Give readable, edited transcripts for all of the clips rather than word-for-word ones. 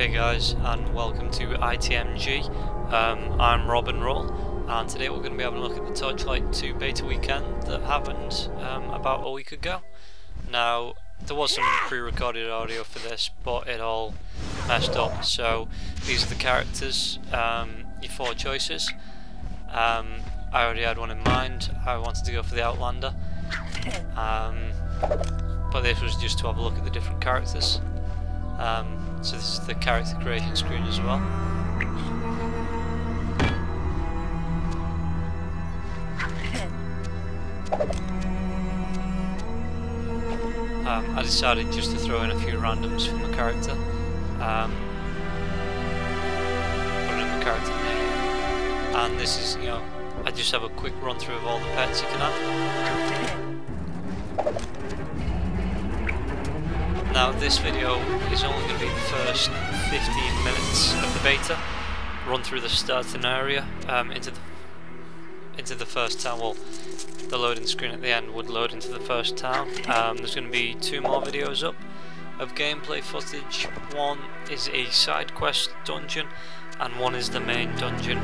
Hey guys, and welcome to ITMG. I'm Robnrol, and today we're going to be having a look at the Torchlight 2 beta weekend that happened about a week ago. Now, there was some pre-recorded audio for this, but it all messed up. So these are the characters, your four choices. I already had one in mind. I wanted to go for the Outlander, but this was just to have a look at the different characters. So this is the character creation screen as well. I decided just to throw in a few randoms from the character. Put in the character name, and this is, you know, I just have a quick run through of all the pets you can have. Now this video is only going to be the first 15 minutes of the beta. Run through the starting area into the first town. Well, the loading screen at the end would load into the first town. There's going to be 2 more videos up of gameplay footage. One is a side quest dungeon and one is the main dungeon,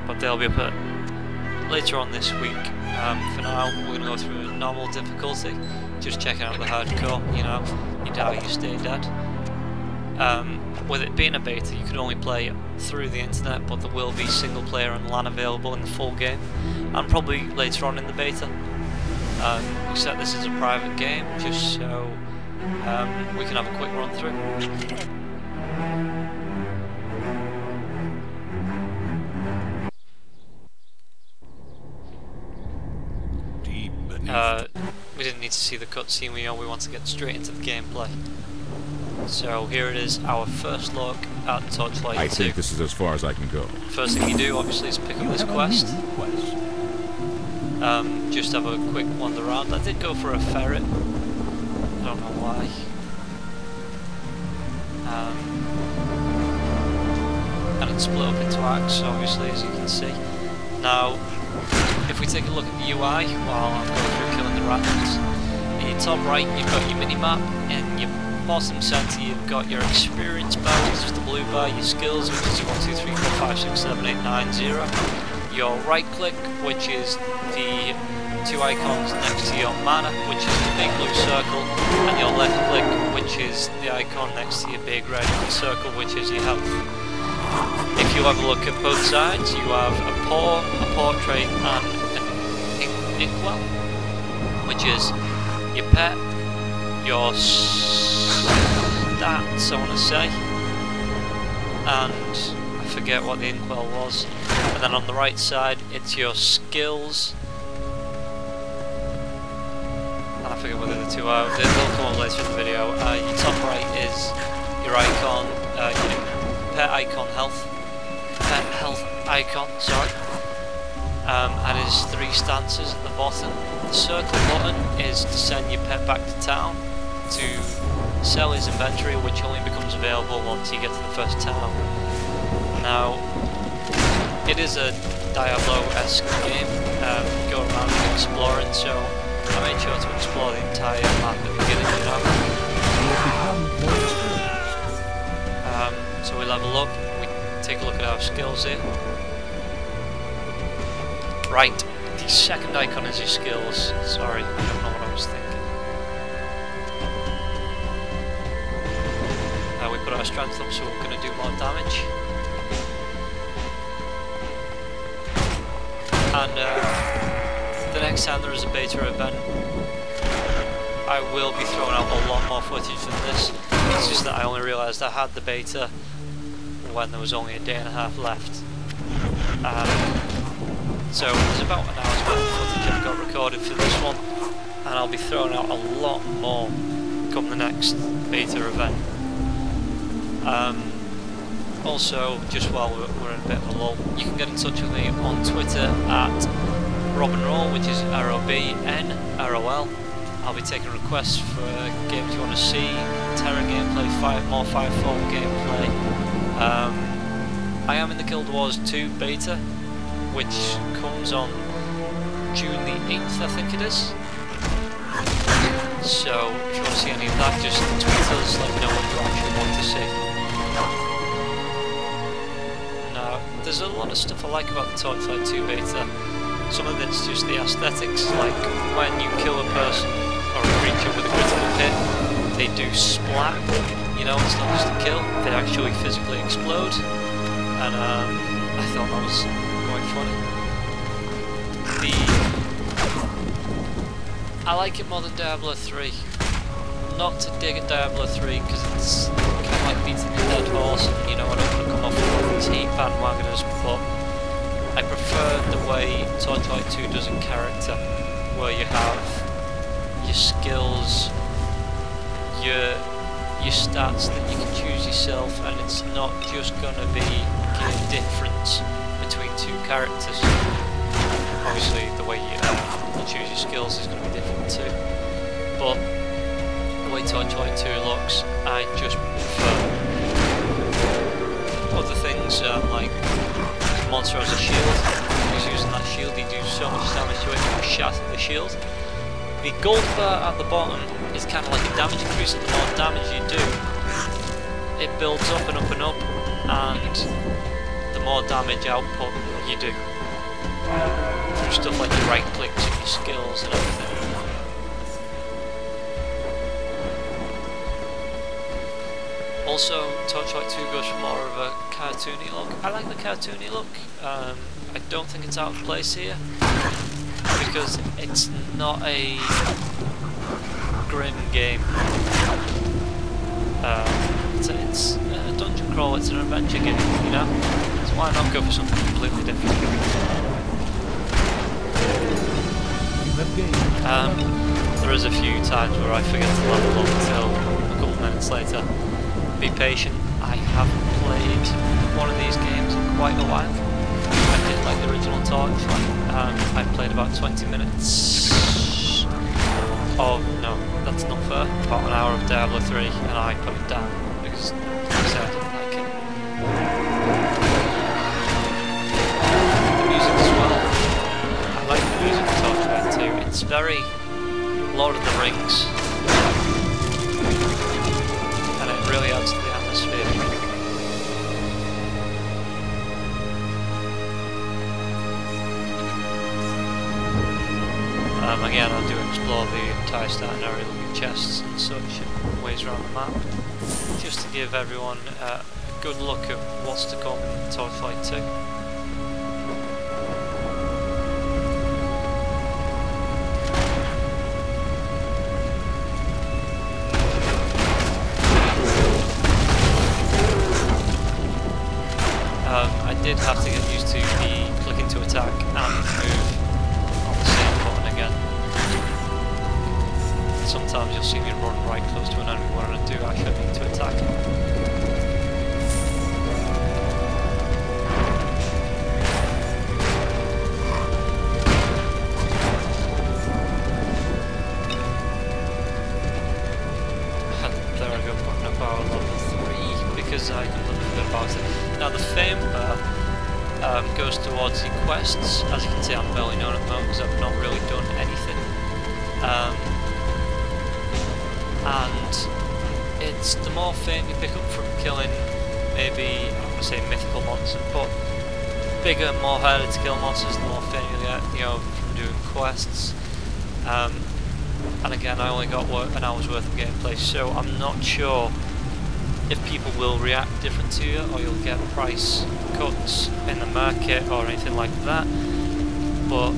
but they'll be up later on this week. For now we're going to go through normal difficulty, just checking out the hardcore. You know, you die, you stay dead. With it being a beta, you can only play through the internet, but there will be single player and LAN available in the full game, and probably later on in the beta. We set this as a private game, just so we can have a quick run through. We didn't need to see the cutscene, we want to get straight into the gameplay. So here it is, our first look at Torchlight 2. I think this is as far as I can go. First thing you do, obviously, is pick up this quest. Just have a quick wander around. I did go for a ferret. I don't know why. And it's split up into acts, obviously, as you can see. Now, if we take a look at the UI while I'm going through killing the randoms, in your top right you've got your mini-map, in your bottom centre you've got your experience bar, which is the blue bar, your skills, which is 1, 2, 3, 4, 5, 6, 7, 8, 9, 0, your right click, which is the 2 icons next to your mana, which is the big blue circle, and your left click, which is the icon next to your big red circle, which is your health. If you have a look at both sides, you have a paw, a portrait, and an inkwell, which is your pet, your stats, I want to say, and I forget what the inkwell was. And then on the right side, it's your skills, and I forget what the other 2 are. They'll come up later in the video. Your top right is your icon, your pet icon health. Health icon, sorry, and his 3 stances at the bottom. The circle button is to send your pet back to town to sell his inventory, which only becomes available once you get to the first town. Now, it is a Diablo-esque game, go around and exploring, so I made sure to explore the entire map at the beginning, you know. So we level up. Take a look at our skills here. Right, the second icon is your skills. Sorry, I don't know what I was thinking. We put our strength up, so we're going to do more damage. And the next time there is a beta event, I will be throwing out a lot more footage than this. It's just that I only realised I had the beta when there was only a day and a half left. So there's about an hour's worth of footage I've got recorded for this one, and I'll be throwing out a lot more come the next beta event. Also, just while we're in a bit of a lull, you can get in touch with me on Twitter at Robnrol, which is ROBNROL. I'll be taking requests for games you want to see, Terra gameplay, more 5-4 gameplay. I am in the Guild Wars 2 beta, which comes on June the 8th, I think it is. So if you want to see any of that, just tweet us, let me know what you actually want to see. there's a lot of stuff I like about the Torchlight 2 beta. Some of it's just the aesthetics, like when you kill a person or a creature with a critical hit, they do splat, you know, it's not just a kill, they actually physically explode, and I thought that was quite funny. I like it more than Diablo 3. Not to dig at Diablo 3 because it's kind of like beating the dead horse, and you know, I don't want to come off with these heat bandwagoners, but I prefer the way Torchlight 2 does in character, where you have your skills, your stats that you can choose yourself, and it's not just going to be a difference between two characters. Obviously the way you choose your skills is going to be different too, but the way Torchlight 2 looks, I just prefer. Other things like the monster has a shield, he's using that shield, he do so much damage to it, he shatter the shield. The gold bar at the bottom is kind of like a damage increase, and the more damage you do, it builds up and up and up, and the more damage output you do. Through stuff like your right clicks and your skills and everything. Also, Torchlight 2 goes for more of a cartoony look. I like the cartoony look. I don't think it's out of place here, because it's not a grim game. It's a dungeon crawl, it's an adventure game, you know? So why not go for something completely different? There is a few times where I forget to level up until a couple minutes later. Be patient, I haven't played one of these games in quite a while. I did like the original Torchlight. I played about 20 minutes of, no, that's not fair, about an hour of Diablo 3, and I put it down because I said I didn't like it. The music as well. I like the music of Torchlight 2. It's very Lord of the Rings, and it really adds to the atmosphere. Again, I do explore the entire starting area, looking at chests and such, and ways around the map, just to give everyone a good look at what's to come in Torchlight 2. I did have to get used to the clicking to attack and move on the same button again. Sometimes you'll see me run right close to an enemy when I do actually need to attack. And there I go, putting up our level 3 because I can look a bit about it. Now the fame goes towards the quests. As you can see, I'm barely known at the moment because I've not really done anything. And it's the more fame you pick up from killing maybe, I'm going to say mythical monsters, but bigger, more harder to kill monsters, the more fame you get, you know, from doing quests. And again, I only got an hour's worth of gameplay, so I'm not sure if people will react different to you, or you'll get price cuts in the market or anything like that. But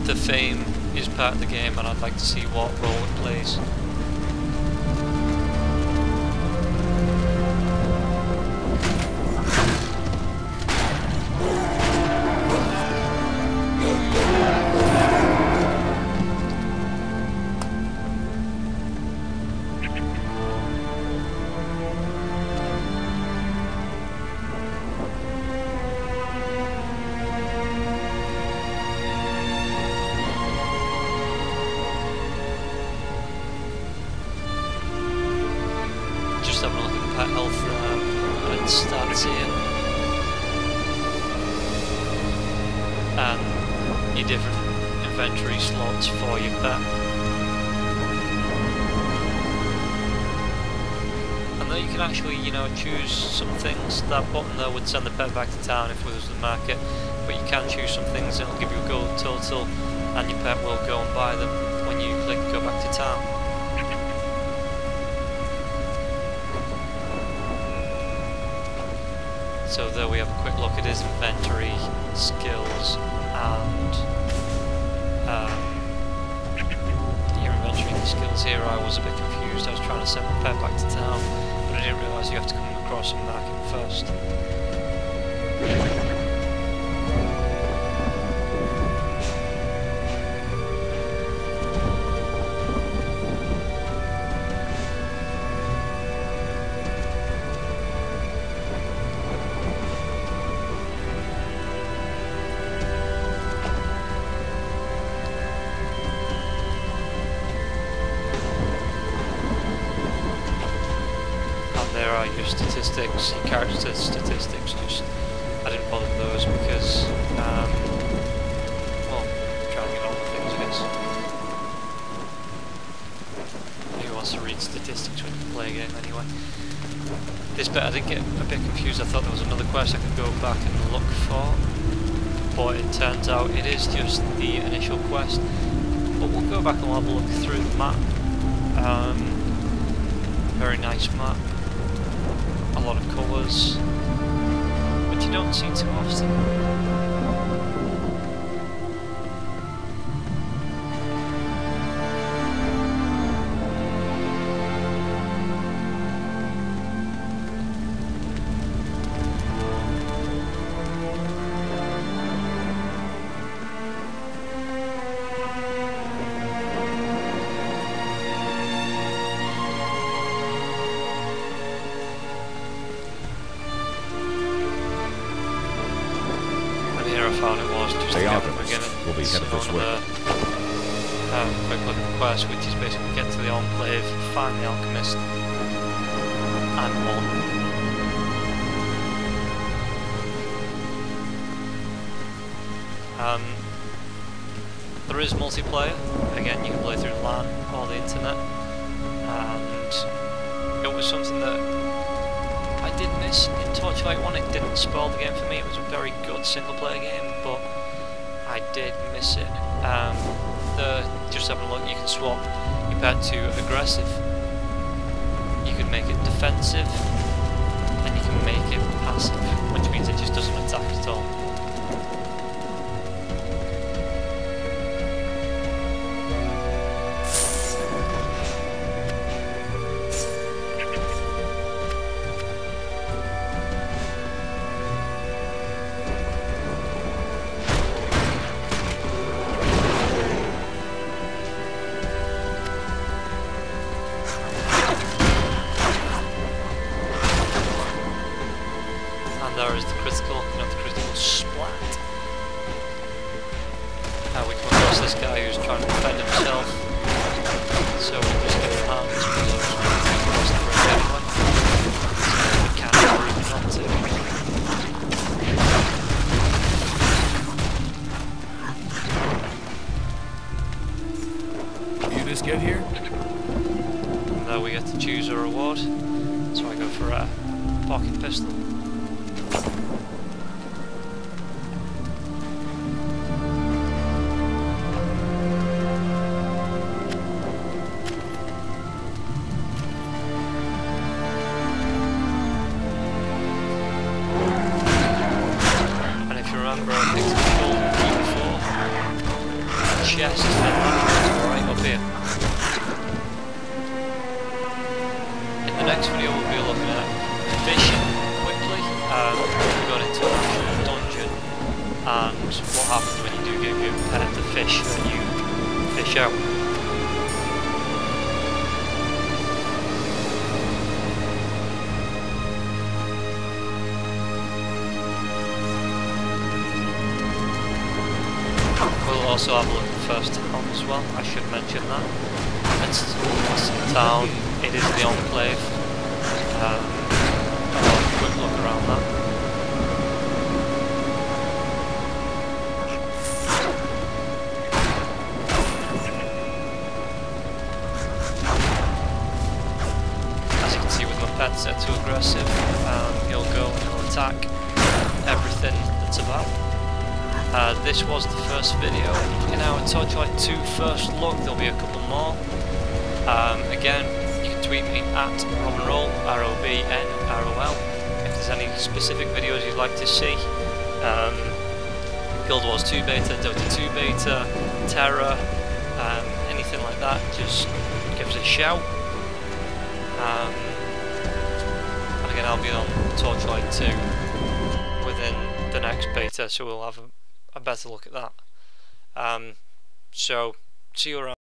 the fame is part of the game, and I'd like to see what role it plays. Having a look at the pet health and stats here, and your different inventory slots for your pet. And there you can actually, you know, choose some things. That button there would send the pet back to town if we was to mark it, but you can choose some things and it'll give you a gold total, and your pet will go and buy them when you click go back to town. So there we have a quick look at his inventory, skills, and your inventory and skills here. I was a bit confused. I was trying to send my pet back to town, but I didn't realise you have to come across and mark him first. There are your statistics, your character statistics. Just I didn't bother with those because, well, trying to get on with things, I guess. Who wants to read statistics when you play a game anyway? This bit I did get a bit confused. I thought there was another quest I could go back and look for, but it turns out it is just the initial quest. But we'll go back and we'll have a look through the map. Very nice map. A lot of colours, which you don't see too often. I found it was just the the Alchemist will be headed this way. Quick look at the quest, which is basically get to the Enclave, find the Alchemist, and on. There is multiplayer. Again, you can play through LAN or the internet, and it was something that I did miss in Torchlight 1. It didn't spoil the game for me. It was a very good single player game, but I did miss it. Just having a look, you can swap your pet to aggressive, you can make it defensive, and you can make it passive, which means it just doesn't attack at all. There is the critical splat. We come across this guy who's trying to defend himself, so we'll just get hands across the ring anyway. We can't even not to. You just get here? And there we get to choose a reward, so I go for a pocket pistol. Remember, I think the shoulder key before, chest, and right up here. In the next video we'll be looking at fishing quickly, we're going into an actual dungeon, and what happens when you do give your pet the fish that you fish out. We'll also have a look at the first town as well. I should mention that. It's the town, it is the Enclave. I'll have a quick look around that. As you can see with my better, too aggressive, he'll go and he'll attack everything that's about. This was the first video in our Torchlight 2 first look. There'll be a couple more. Again, you can tweet me at Robnrol, ROBNROL, if there's any specific videos you'd like to see. Guild Wars 2 beta, Dota 2 beta, Terra, anything like that, just give us a shout. And again, I'll be on Torchlight 2 within the next beta, so we'll have a better look at that. So, see you around.